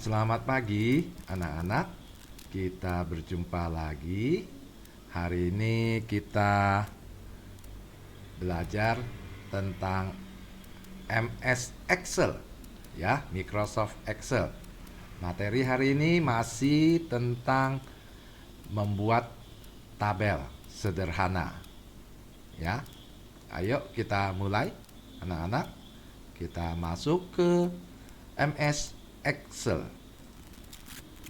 Selamat pagi anak-anak. Kita berjumpa lagi. Hari ini kita belajar tentang MS Excel, ya, Microsoft Excel. Materi hari ini masih tentang membuat tabel sederhana. Ya. Ayo kita mulai anak-anak. Kita masuk ke MS Excel.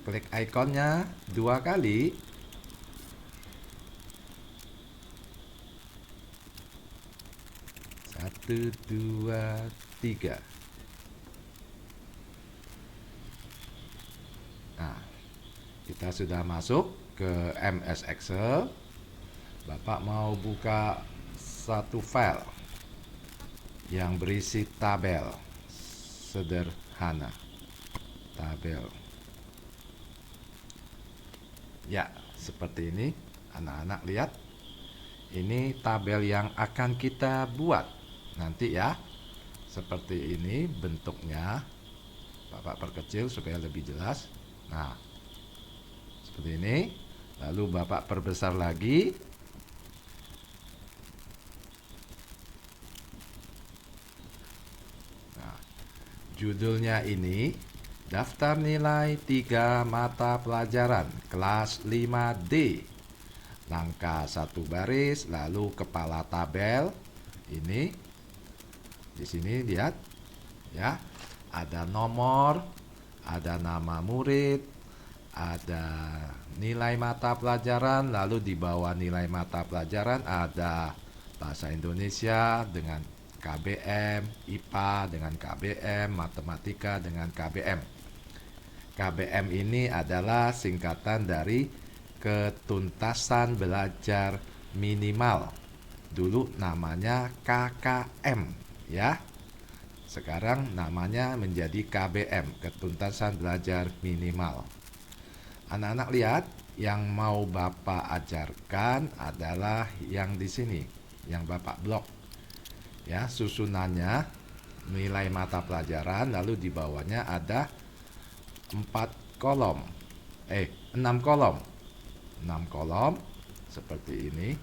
Klik ikonnya 2 kali. Satu, dua, tiga. Nah, kita sudah masuk ke MS Excel. Bapak mau buka satu file yang berisi tabel sederhana. Tabel. Ya, seperti ini. Anak-anak lihat. Ini tabel yang akan kita buat nanti ya. Seperti ini bentuknya. Bapak perkecil supaya lebih jelas. Nah, seperti ini. Lalu Bapak perbesar lagi. Nah, judulnya ini daftar nilai 3 mata pelajaran kelas 5D. Langkah 1 baris, lalu kepala tabel. Ini di sini lihat ya. Ada nomor, ada nama murid, ada nilai mata pelajaran, lalu di bawah nilai mata pelajaran ada bahasa Indonesia dengan KBM, IPA dengan KBM, matematika dengan KBM. KBM ini adalah singkatan dari ketuntasan belajar minimal. Dulu namanya KKM, ya. Sekarang namanya menjadi KBM, ketuntasan belajar minimal. Anak-anak lihat, yang mau Bapak ajarkan adalah yang di sini, yang Bapak blok. Ya, susunannya nilai mata pelajaran, lalu di bawahnya ada 6 kolom. 6 kolom seperti ini.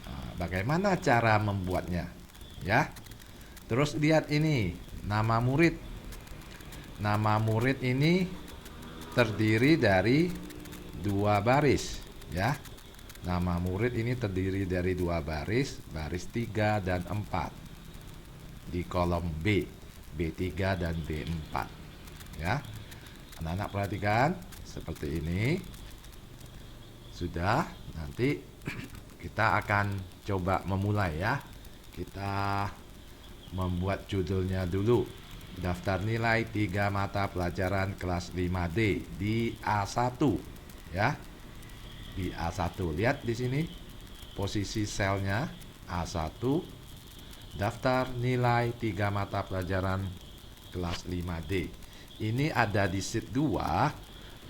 Nah, bagaimana cara membuatnya? Ya. Terus lihat ini, nama murid. Nama murid ini terdiri dari 2 baris, ya. Nama murid ini terdiri dari 2 baris, baris 3 dan 4. Di kolom B, B3 dan B4. Ya. Anak-anak perhatikan seperti ini. Sudah, nanti kita akan coba memulai ya. Kita membuat judulnya dulu. Daftar nilai 3 mata pelajaran kelas 5D di A1 ya. Di A1. Lihat di sini posisi selnya A1. Daftar nilai 3 mata pelajaran kelas 5D. Ini ada di sheet 2.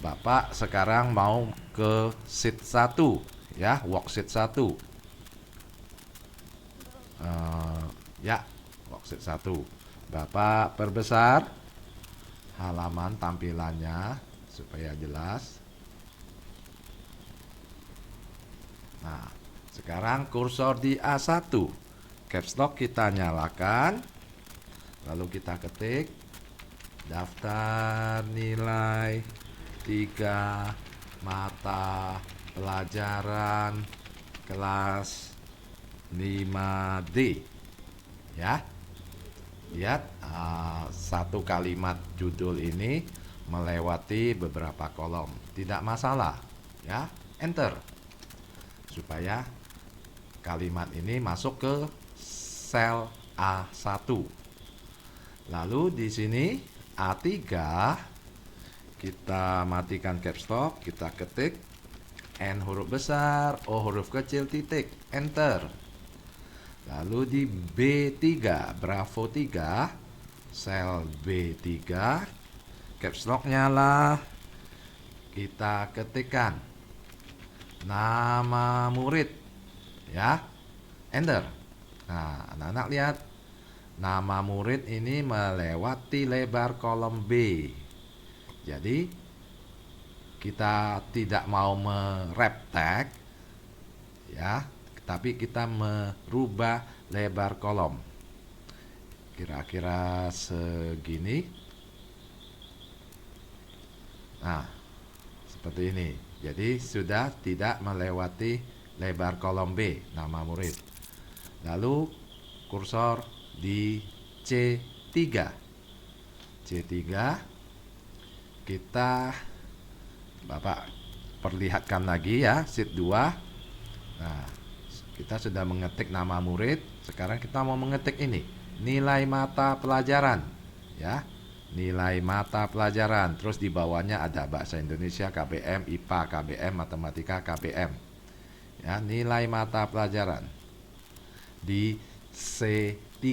Bapak sekarang mau ke sheet 1 ya, worksheet 1. Ya, worksheet 1. Bapak perbesar halaman tampilannya supaya jelas. Nah, sekarang kursor di A1. Caps lock kita nyalakan. Lalu kita ketik daftar nilai 3 mata pelajaran kelas 5D. Ya. Lihat satu kalimat judul ini melewati beberapa kolom. Tidak masalah, ya. Enter. Supaya kalimat ini masuk ke sel A1. Lalu di sini A3 kita matikan caps lock, kita ketik N huruf besar, O huruf kecil, titik, enter. Lalu di B3, Bravo 3, sel B3, caps lock nyala, kita ketikkan nama murid, ya, enter. Nah, anak-anak lihat, nama murid ini melewati lebar kolom B. Jadi kita tidak mau merep tag ya, tapi kita merubah lebar kolom. Kira-kira segini. Nah, seperti ini. Jadi sudah tidak melewati lebar kolom B, nama murid. Lalu kursor di C3. C3 kita Bapak perlihatkan lagi ya, sheet 2. Nah, kita sudah mengetik nama murid. Sekarang kita mau mengetik ini, nilai mata pelajaran ya. Nilai mata pelajaran. Terus di bawahnya ada bahasa Indonesia KBM, IPA KBM, matematika KBM. Ya, nilai mata pelajaran di C3.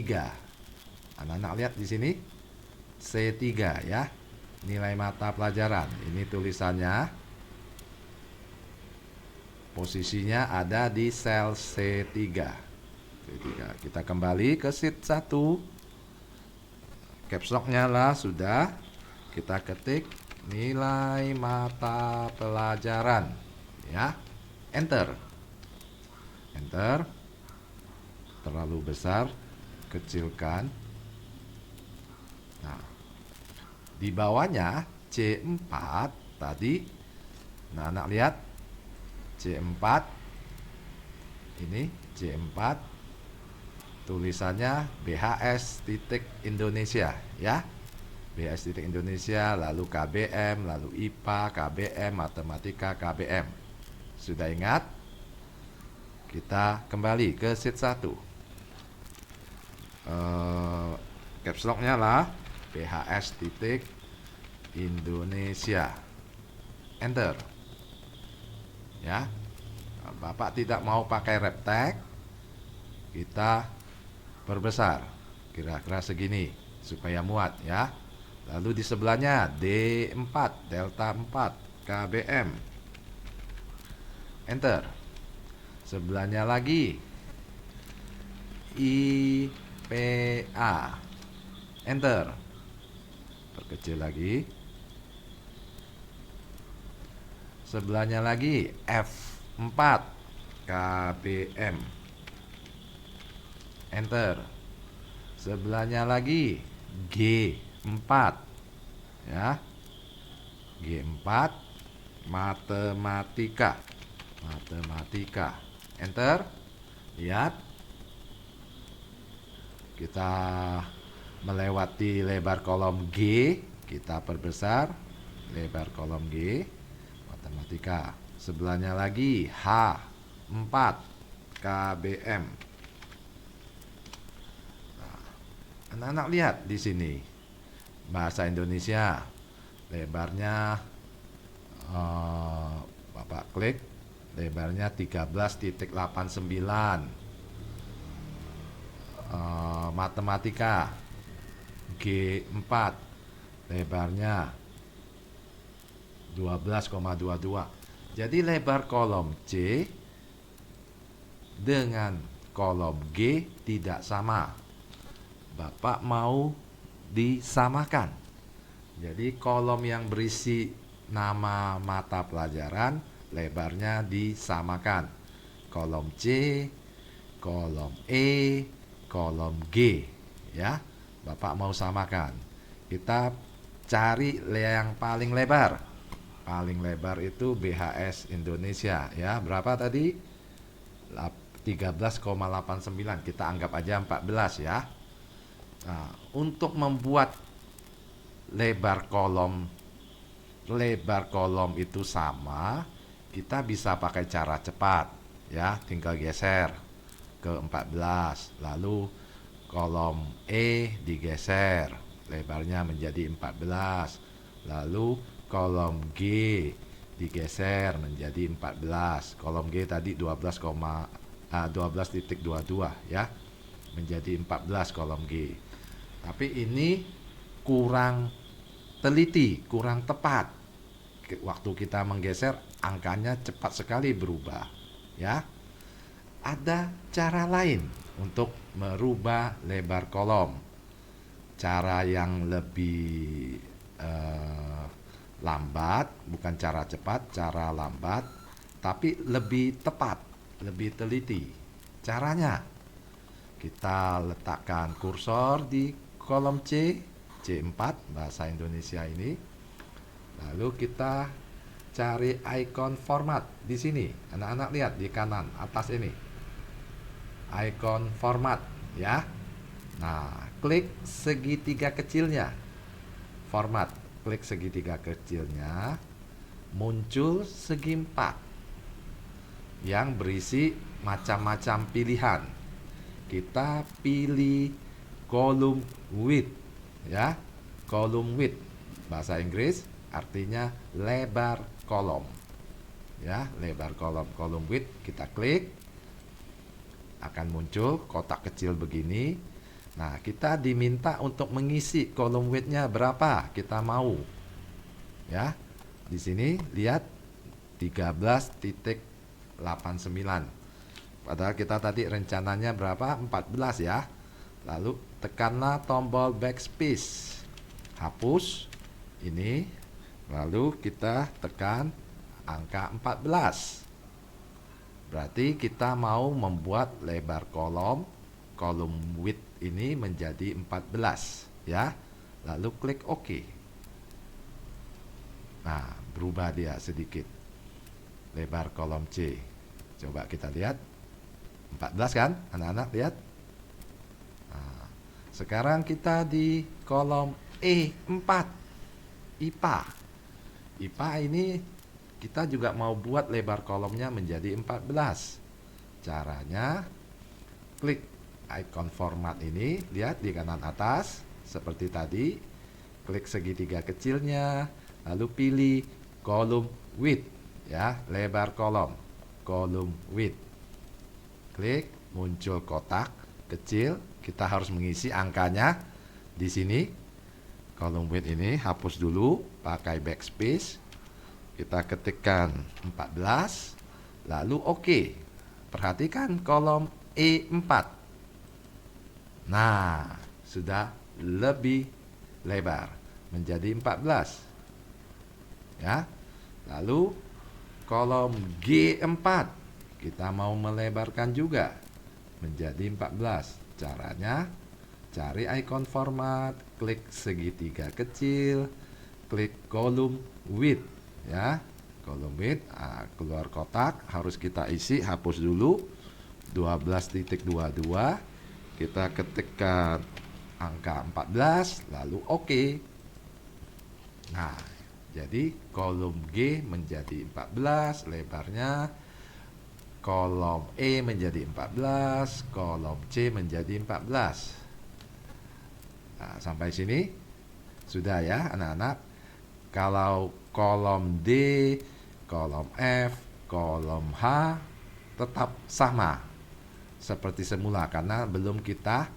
Anak-anak lihat di sini C3 ya. Nilai mata pelajaran. Ini tulisannya. Posisinya ada di sel C3. Kita kembali ke sheet 1. Caps lock-nya lah sudah. Kita ketik nilai mata pelajaran ya. Enter. Enter. Terlalu besar, kecilkan. Nah, di bawahnya C4 tadi. Nah, anak lihat C4. Ini C4. Tulisannya BHS titik Indonesia ya. BHS titik Indonesia, lalu KBM, lalu IPA, KBM, matematika, KBM. Sudah ingat? Kita kembali ke sheet 1. Caps lock-nya lah BHS titik Indonesia. Enter. Ya. Bapak tidak mau pakai wrap tag. Kita perbesar. Kira-kira segini supaya muat ya. Lalu di sebelahnya D4, delta 4, KBM. Enter. Sebelahnya lagi IPA. Enter. Perkecil lagi. Sebelahnya lagi F4 KBM. Enter. Sebelahnya lagi G4 ya. G4 matematika. Matematika. Enter. Lihat. Kita melewati lebar kolom G, kita perbesar lebar kolom G, matematika. Sebelahnya lagi H4 KBM. Nah, anak-anak lihat di sini bahasa Indonesia lebarnya Bapak klik lebarnya 13.89. Matematika G4 lebarnya 12,22. Jadi lebar kolom C dengan kolom G tidak sama. Bapak mau disamakan. Jadi kolom yang berisi nama mata pelajaran lebarnya disamakan. Kolom C, kolom E, kolom G ya. Bapak mau samakan. Kita cari yang paling lebar. Paling lebar itu BHS Indonesia ya. Berapa tadi? 13,89. Kita anggap aja 14 ya. Nah, untuk membuat lebar kolom itu sama, kita bisa pakai cara cepat ya. Tinggal geser ke 14. Lalu kolom E digeser, lebarnya menjadi 14. Lalu kolom G digeser menjadi 14. Kolom G tadi 12,22 ya. Menjadi 14 kolom G. Tapi ini kurang teliti, kurang tepat. Waktu kita menggeser angkanya cepat sekali berubah ya. Ada cara lain untuk merubah lebar kolom. Cara yang lebih lambat, bukan cara cepat, cara lambat, tapi lebih tepat, lebih teliti. Caranya, kita letakkan kursor di kolom C4 bahasa Indonesia ini. Lalu kita cari ikon format di sini. Anak-anak lihat di kanan atas ini. Ikon format ya. Nah, klik segitiga kecilnya. Format, klik segitiga kecilnya. Muncul segi 4 yang berisi macam-macam pilihan. Kita pilih kolom width ya. Kolom width bahasa Inggris artinya lebar kolom. Ya, lebar kolom. Kolom width kita klik, akan muncul kotak kecil begini. Nah, kita diminta untuk mengisi kolom width-nya berapa kita mau. Ya. Di sini lihat 13.89. Padahal kita tadi rencananya berapa? 14 ya. Lalu tekanlah tombol backspace. Hapus ini. Lalu kita tekan angka 14. Berarti kita mau membuat lebar kolom width ini menjadi 14 ya. Lalu klik OK. Nah, berubah dia sedikit. Lebar kolom C. Coba kita lihat. 14 kan? Anak-anak lihat. Nah, sekarang kita di kolom E4. IPA. IPA ini kita juga mau buat lebar kolomnya menjadi 14. Caranya, klik ikon format ini, lihat di kanan atas, seperti tadi, klik segitiga kecilnya, lalu pilih kolom width, ya, lebar kolom width. Klik, muncul kotak kecil, kita harus mengisi angkanya di sini. Kolom width ini hapus dulu, pakai backspace. Kita ketikkan 14, lalu OK. Perhatikan kolom E4. Nah, sudah lebih lebar, menjadi 14. Ya. Lalu kolom G4, kita mau melebarkan juga menjadi 14. Caranya, cari ikon format, klik segitiga kecil, klik kolom width ya. Kolom width, keluar kotak, harus kita isi, hapus dulu 12.22. Kita ketikkan angka 14, lalu OK. Nah, jadi kolom G menjadi 14 lebarnya, kolom E menjadi 14, kolom C menjadi 14. Nah, sampai sini sudah ya anak-anak. Kalau kolom D, kolom F, kolom H tetap sama seperti semula karena belum kita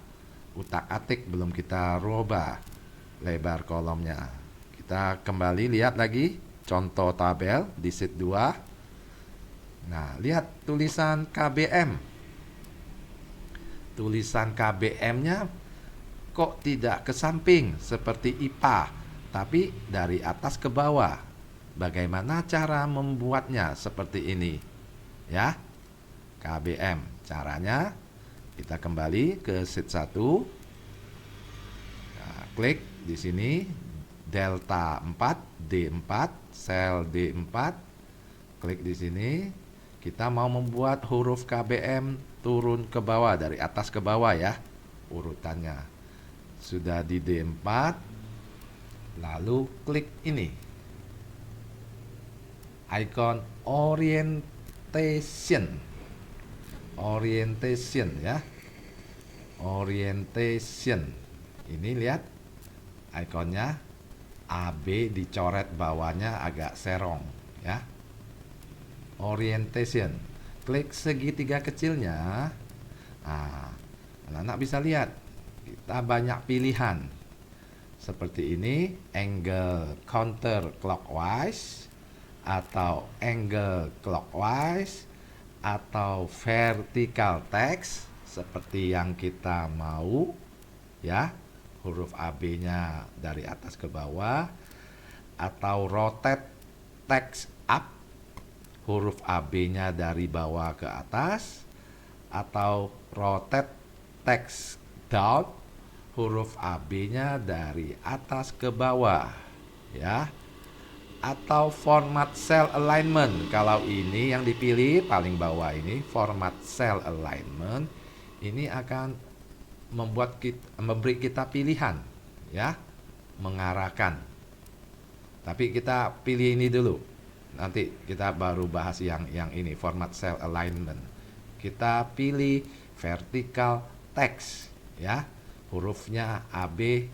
utak-atik, belum kita rubah lebar kolomnya. Kita kembali lihat lagi contoh tabel di sheet 2. Nah, lihat tulisan KBM. Tulisan KBM-nya kok tidak ke samping seperti IPA, tapi dari atas ke bawah. Bagaimana cara membuatnya seperti ini? Ya, KBM. Caranya, kita kembali ke sheet 1. Nah, klik di sini, delta 4, D4, sel D4. Klik di sini. Kita mau membuat huruf KBM turun ke bawah, dari atas ke bawah ya, urutannya. Sudah di D4, lalu klik ini, icon orientation ya, orientation. Ini lihat ikonnya, AB dicoret bawahnya agak serong ya. Orientation, klik segitiga kecilnya. Nah, anak-anak bisa lihat kita banyak pilihan seperti ini, angle counter clockwise atau angle clockwise atau vertical text seperti yang kita mau ya, huruf AB-nya dari atas ke bawah, atau rotate text up, huruf AB-nya dari bawah ke atas, atau rotate text down, huruf AB-nya dari atas ke bawah, ya. Atau format cell alignment. Kalau ini yang dipilih paling bawah ini format cell alignment, ini akan memberi kita pilihan, ya, mengarahkan. Tapi kita pilih ini dulu. Nanti kita baru bahas yang ini, format cell alignment. Kita pilih vertical text, ya. Hurufnya AB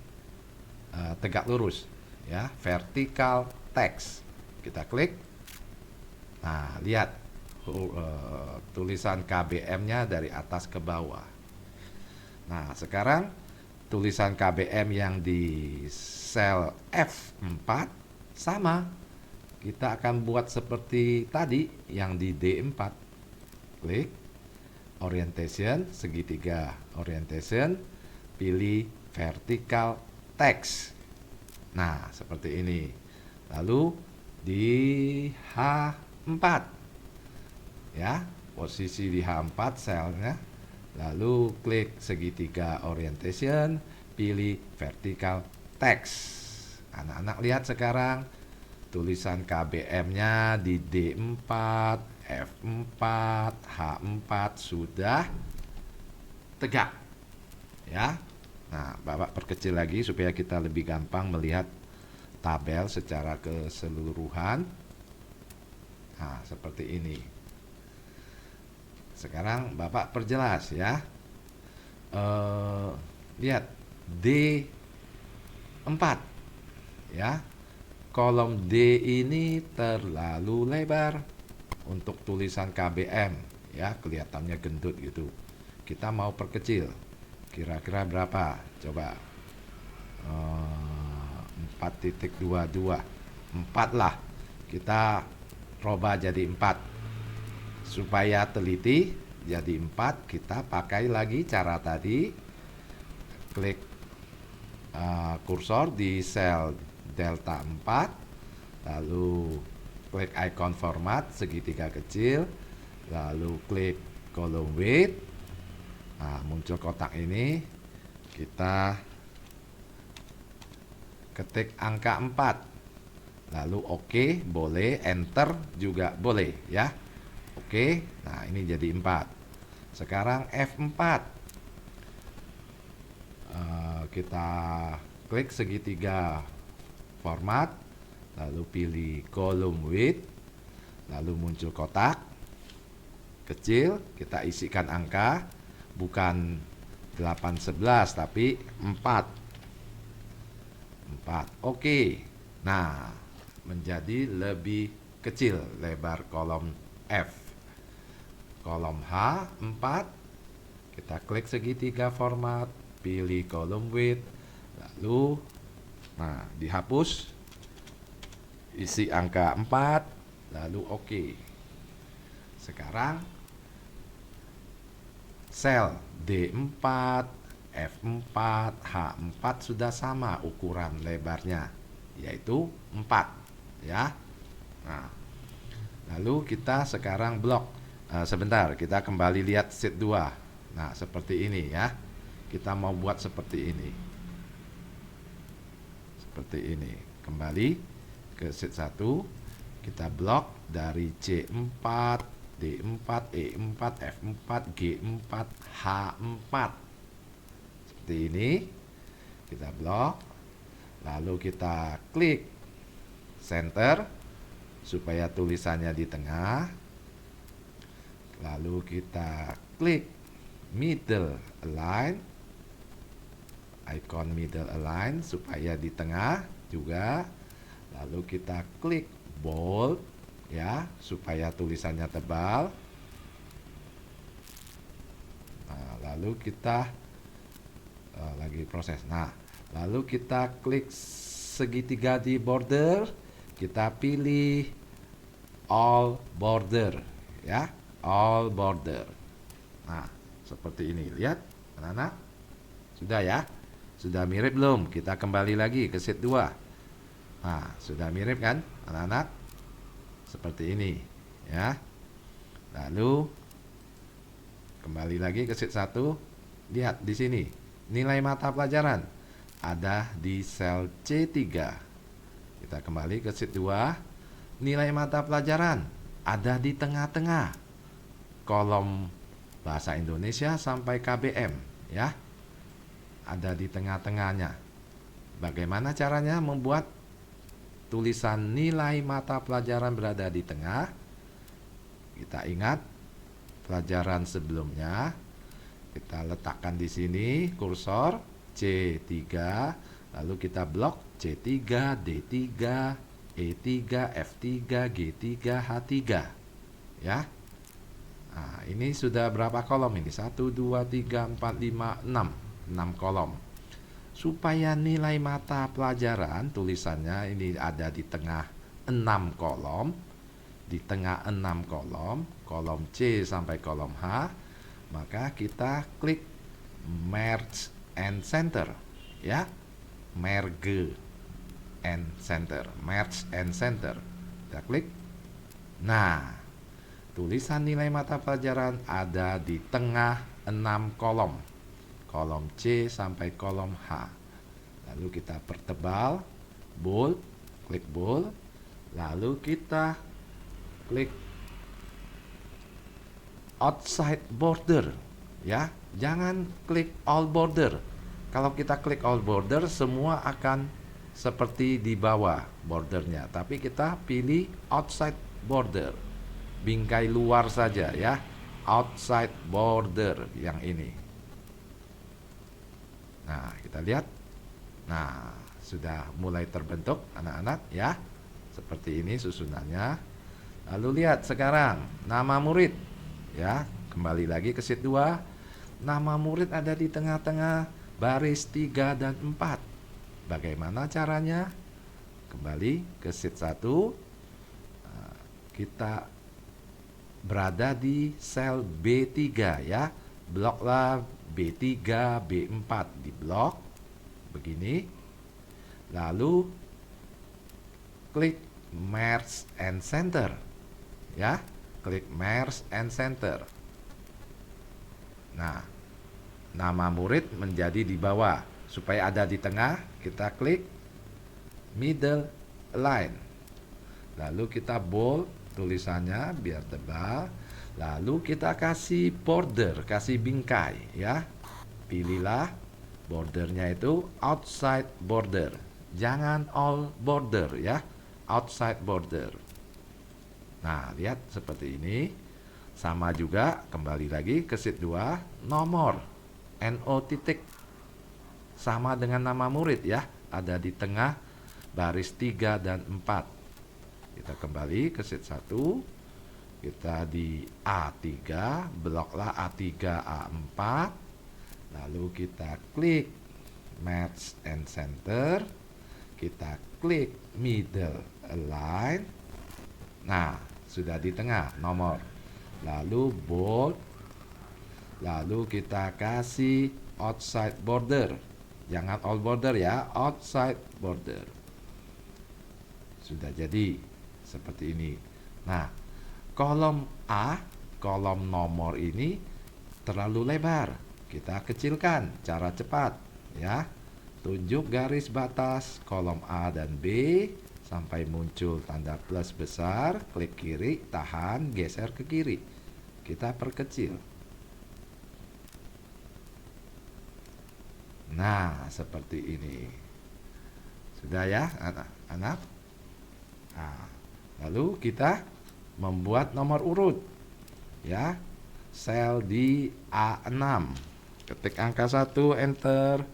tegak lurus, ya, vertical text. Kita klik. Nah, lihat tulisan KBM-nya dari atas ke bawah. Nah, sekarang tulisan KBM yang di sel F4 sama. Kita akan buat seperti tadi yang di D4. Klik orientation, segitiga orientation, pilih vertical text. Nah, seperti ini. Lalu di H4, ya, posisi di H4 selnya. Lalu klik segitiga orientation, pilih vertical text. Anak-anak lihat sekarang tulisan KBM-nya di D4, F4, H4 sudah tegak, ya. Nah, Bapak perkecil lagi supaya kita lebih gampang melihat tabel secara keseluruhan. Nah, seperti ini. Sekarang Bapak perjelas, ya. Lihat D4, ya. Kolom D ini terlalu lebar untuk tulisan KBM, ya, kelihatannya gendut gitu. Kita mau perkecil. Kira-kira berapa? Coba 4.22, 4 lah. Kita roba jadi 4. Supaya teliti jadi 4, kita pakai lagi cara tadi. Klik kursor di sel delta 4, lalu klik icon format segitiga kecil, lalu klik column width. Nah, muncul kotak ini. Kita ketik angka 4. Lalu oke, boleh, enter juga boleh, ya. Oke. Nah, ini jadi 4. Sekarang F4. Kita klik segitiga format, lalu pilih column width, lalu muncul kotak kecil. Kita isikan angka, bukan 811 tapi 4. Oke. Nah, menjadi lebih kecil lebar kolom F. Kolom H 4. Kita klik segitiga format, pilih column width, lalu dihapus, isi angka 4, lalu oke. Sekarang sel D4, F4, H4 sudah sama ukuran lebarnya, yaitu 4, ya. Nah, lalu kita sekarang blok. Sebentar, kita kembali lihat sheet 2. Nah, seperti ini, ya. Kita mau buat seperti ini. Seperti ini. Kembali ke sheet 1. Kita blok dari C4, D4, E4, F4, G4, H4. Seperti ini. Kita blok. Lalu kita klik center supaya tulisannya di tengah. Lalu kita klik middle align, icon middle align supaya di tengah juga. Lalu kita klik bold, ya, supaya tulisannya tebal. Nah, lalu kita lagi proses. Nah, lalu kita klik segitiga di border, kita pilih all border, ya, all border. Nah, seperti ini. Lihat, anak-anak. Sudah, ya? Sudah mirip belum? Kita kembali lagi ke sheet 2. Nah, sudah mirip kan anak-anak? Seperti ini ya. Lalu kembali lagi ke sheet 1. Lihat di sini. Nilai mata pelajaran ada di sel C3. Kita kembali ke sheet 2. Nilai mata pelajaran ada di tengah-tengah kolom bahasa Indonesia sampai KBM ya. Ada di tengah-tengahnya. Bagaimana caranya membuat tulisan nilai mata pelajaran berada di tengah? Kita ingat pelajaran sebelumnya. Kita letakkan di sini kursor C3, lalu kita blok C3, D3, E3, F3, G3, H3 ya. Nah, ini sudah berapa kolom ini? 1, 2, 3, 4, 5, 6 kolom. Supaya nilai mata pelajaran tulisannya ini ada di tengah 6 kolom. Di tengah 6 kolom, kolom C sampai kolom H, maka kita klik merge and center ya. Merge and center, merge and center. Kita klik. Nah, tulisan nilai mata pelajaran ada di tengah 6 kolom. Kolom C sampai kolom H. Lalu kita pertebal, bold, klik bold. Lalu kita klik outside border ya. Jangan klik all border. Kalau kita klik all border, semua akan seperti di bawah bordernya. Tapi kita pilih outside border, bingkai luar saja ya. Outside border yang ini. Nah, kita lihat. Nah, sudah mulai terbentuk anak-anak ya. Seperti ini susunannya. Lalu lihat sekarang nama murid ya. Kembali lagi ke sheet 2. Nama murid ada di tengah-tengah baris 3 dan 4. Bagaimana caranya? Kembali ke sheet 1. Kita berada di sel B3 ya. Bloklah B3, B4 di blok begini. Lalu klik merge and center ya. Klik merge and center. Nah, nama murid menjadi di bawah. Supaya ada di tengah, kita klik middle line. Lalu kita bold tulisannya biar tebal. Lalu kita kasih border, kasih bingkai ya. Pilihlah bordernya itu outside border. Jangan all border ya. Outside border. Nah, lihat seperti ini. Sama juga, kembali lagi ke sheet 2, nomor NO titik sama dengan nama murid ya, ada di tengah baris 3 dan 4. Kita kembali ke sheet 1. Kita di A3, bloklah A3, A4. Lalu kita klik match and center. Kita klik middle align. Nah, sudah di tengah nomor. Lalu bold. Lalu kita kasih outside border. Jangan all border ya, outside border. Sudah jadi seperti ini. Nah, kolom A, kolom nomor ini terlalu lebar. Kita kecilkan cara cepat ya. Tunjuk garis batas kolom A dan B sampai muncul tanda plus besar, klik kiri, tahan, geser ke kiri. Kita perkecil. Nah, seperti ini. Sudah ya, anak-anak? Nah, lalu kita membuat nomor urut. Ya. Sel di A6. Ketik angka 1, enter.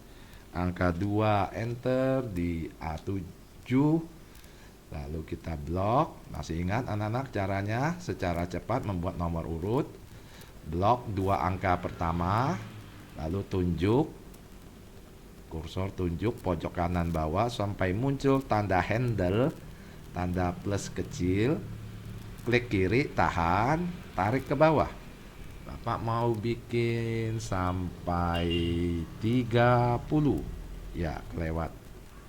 Angka 2, enter di A7. Lalu kita blok. Masih ingat anak-anak caranya secara cepat membuat nomor urut. Blok 2 angka pertama. Lalu tunjuk. Kursor tunjuk pojok kanan bawah sampai muncul tanda handle. Tanda plus kecil. Klik kiri, tahan, tarik ke bawah. Bapak mau bikin sampai 30. Ya, kelewat.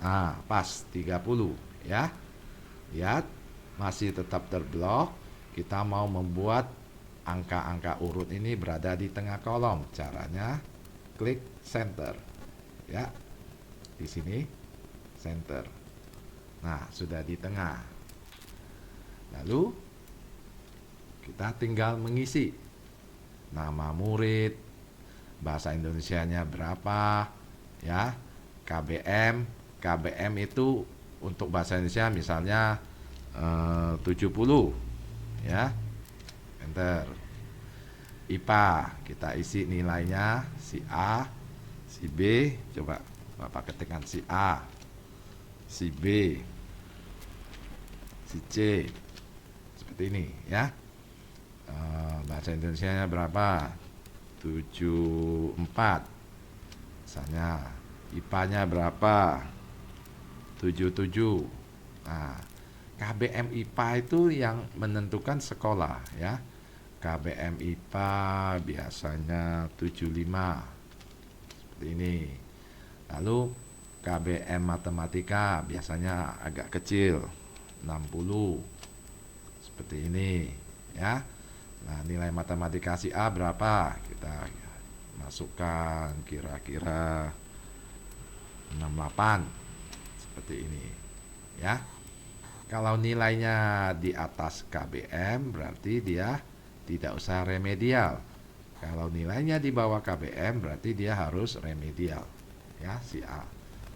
Nah, pas 30 ya. Lihat, masih tetap terblok. Kita mau membuat angka-angka urut ini berada di tengah kolom. Caranya klik center. Ya. Di sini center. Nah, sudah di tengah. Lalu kita tinggal mengisi nama murid, bahasa Indonesianya berapa, ya. KBM itu untuk bahasa Indonesia misalnya 70, ya. Enter. IPA kita isi nilainya si A, si B, coba Bapak ketikkan si A, si B, si C, seperti ini, ya. Bahasa Indonesianya berapa? 74. Misalnya IPA-nya berapa? 77. Nah, KBM IPA itu yang menentukan sekolah, ya. KBM IPA biasanya 75. Seperti ini. Lalu KBM Matematika biasanya agak kecil, 60. Seperti ini, ya. Nah, nilai matematika si A berapa? Kita masukkan kira-kira 68. Seperti ini, ya. Kalau nilainya di atas KBM berarti dia tidak usah remedial. Kalau nilainya di bawah KBM berarti dia harus remedial, ya, si A.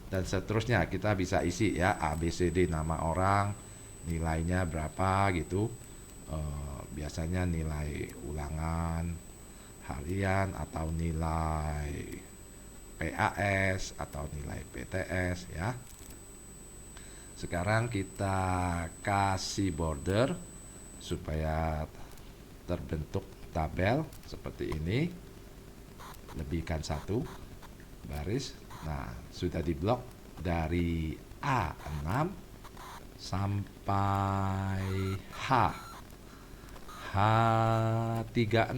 Dan seterusnya kita bisa isi, ya, A, B, C, D, nama orang, nilainya berapa gitu. Biasanya nilai ulangan harian atau nilai PAS atau nilai PTS, ya. Sekarang kita kasih border supaya terbentuk tabel seperti ini. Lebihkan 1 baris. Nah, sudah diblok dari A6 sampai H36,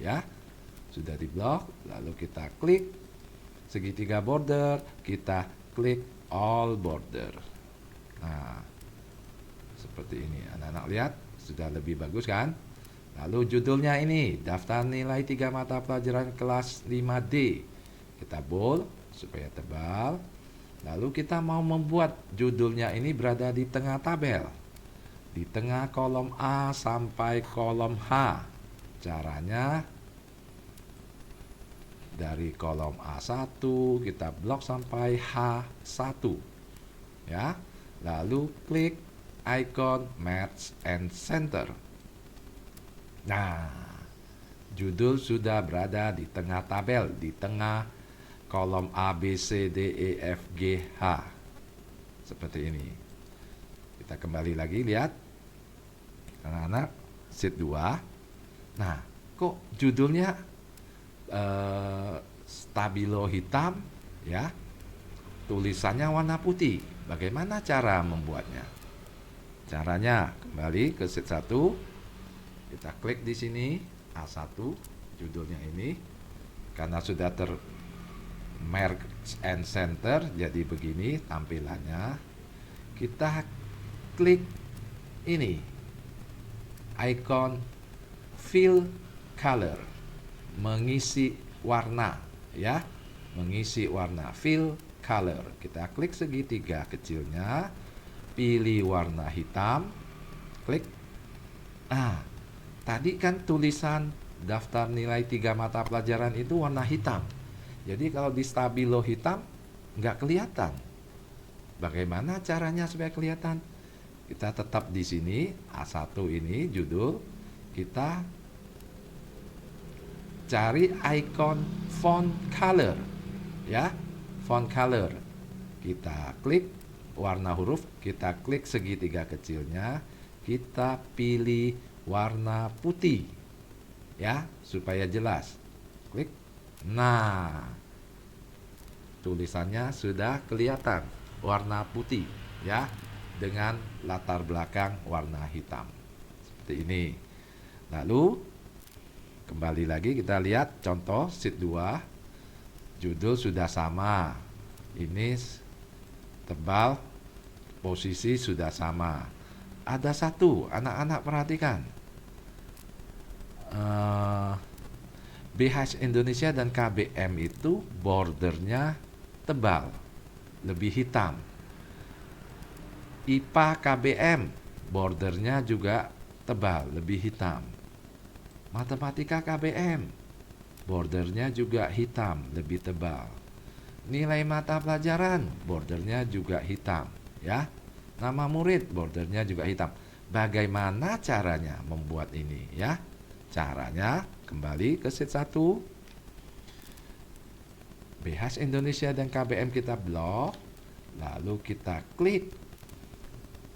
ya. Sudah diblok, lalu kita klik segitiga border, kita klik all border. Nah, seperti ini. Anak-anak lihat, sudah lebih bagus kan? Lalu judulnya ini, daftar nilai 3 mata pelajaran kelas 5D. Kita bold supaya tebal. Lalu kita mau membuat judulnya ini berada di tengah tabel. Di tengah kolom A sampai kolom H. Caranya dari kolom A1 kita blok sampai H1, ya. Lalu klik icon match and center. Nah, judul sudah berada di tengah tabel, di tengah kolom A, B, C, D, E, F, G, H. Seperti ini. Kita kembali lagi, lihat. Anak-anak, sheet 2. Nah, kok judulnya stabilo hitam, ya. Tulisannya warna putih. Bagaimana cara membuatnya? Caranya kembali ke sheet 1. Kita klik di sini A1, judulnya ini. Karena sudah merge and center, jadi begini tampilannya. Kita klik ini, icon fill color, mengisi warna, ya. Mengisi warna, fill color. Kita klik segitiga kecilnya, pilih warna hitam, klik. Ah, tadi kan tulisan daftar nilai 3 mata pelajaran itu warna hitam. Jadi kalau di stabilo hitam nggak kelihatan. Bagaimana caranya supaya kelihatan? Kita tetap di sini A1 ini judul, kita cari icon font color, ya. Font color. Kita klik warna huruf, kita klik segitiga kecilnya, kita pilih warna putih, ya, supaya jelas. Klik. Nah, tulisannya sudah kelihatan warna putih, ya, dengan latar belakang warna hitam. Seperti ini. Lalu kembali lagi kita lihat contoh sheet 2. Judul sudah sama. Ini tebal posisi sudah sama. Ada satu, anak-anak perhatikan. BH Indonesia dan KBM itu bordernya tebal, lebih hitam. IPA KBM bordernya juga tebal, lebih hitam. Matematika KBM bordernya juga hitam, lebih tebal. Nilai mata pelajaran bordernya juga hitam, ya. Nama murid bordernya juga hitam. Bagaimana caranya membuat ini, ya? Caranya kembali ke sheet 1. BH Indonesia dan KBM kita blok, lalu kita klik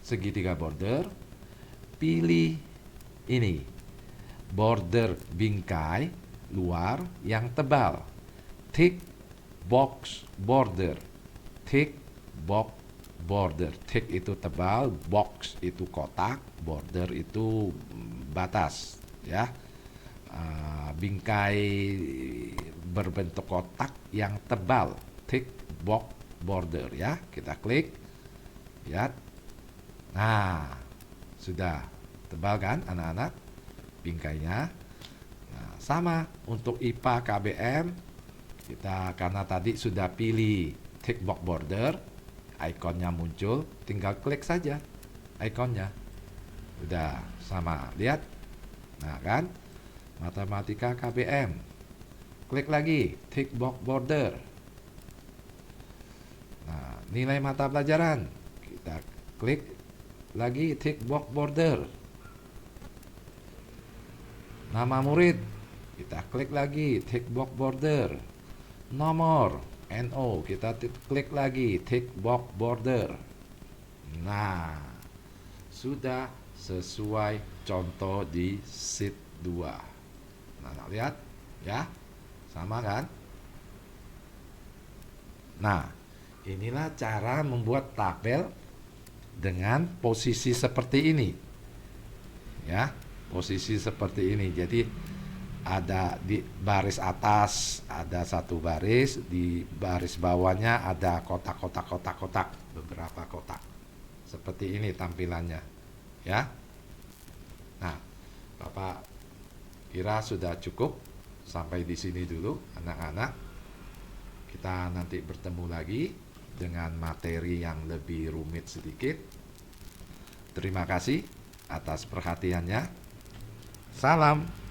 segitiga border, pilih ini, border bingkai luar yang tebal, thick box border, thick box border. Thick itu tebal, box itu kotak, border itu batas, ya. Bingkai berbentuk kotak yang tebal, thick box border, ya. Kita klik, lihat. Nah, sudah tebal kan anak-anak bingkainya. Nah, sama untuk IPA KBM, kita karena tadi sudah pilih thick box border, ikonnya muncul, tinggal klik saja ikonnya. Udah sama, lihat. Nah kan, matematika KBM, klik lagi thick box border. Nah, nilai mata pelajaran, kita klik lagi thick box border. Nama murid, kita klik lagi thick box border. Nomor NO, kita klik lagi thick box border. Nah, sudah sesuai contoh di sheet 2. Nah, lihat ya, sama kan? Nah, inilah cara membuat tabel dengan posisi seperti ini, ya, posisi seperti ini. Jadi ada di baris atas ada satu baris, di baris bawahnya ada kotak, beberapa kotak. Seperti ini tampilannya, ya. Nah, Bapak kira sudah cukup sampai di sini dulu, anak-anak. Kita nanti bertemu lagi dengan materi yang lebih rumit sedikit. Terima kasih atas perhatiannya. Salam.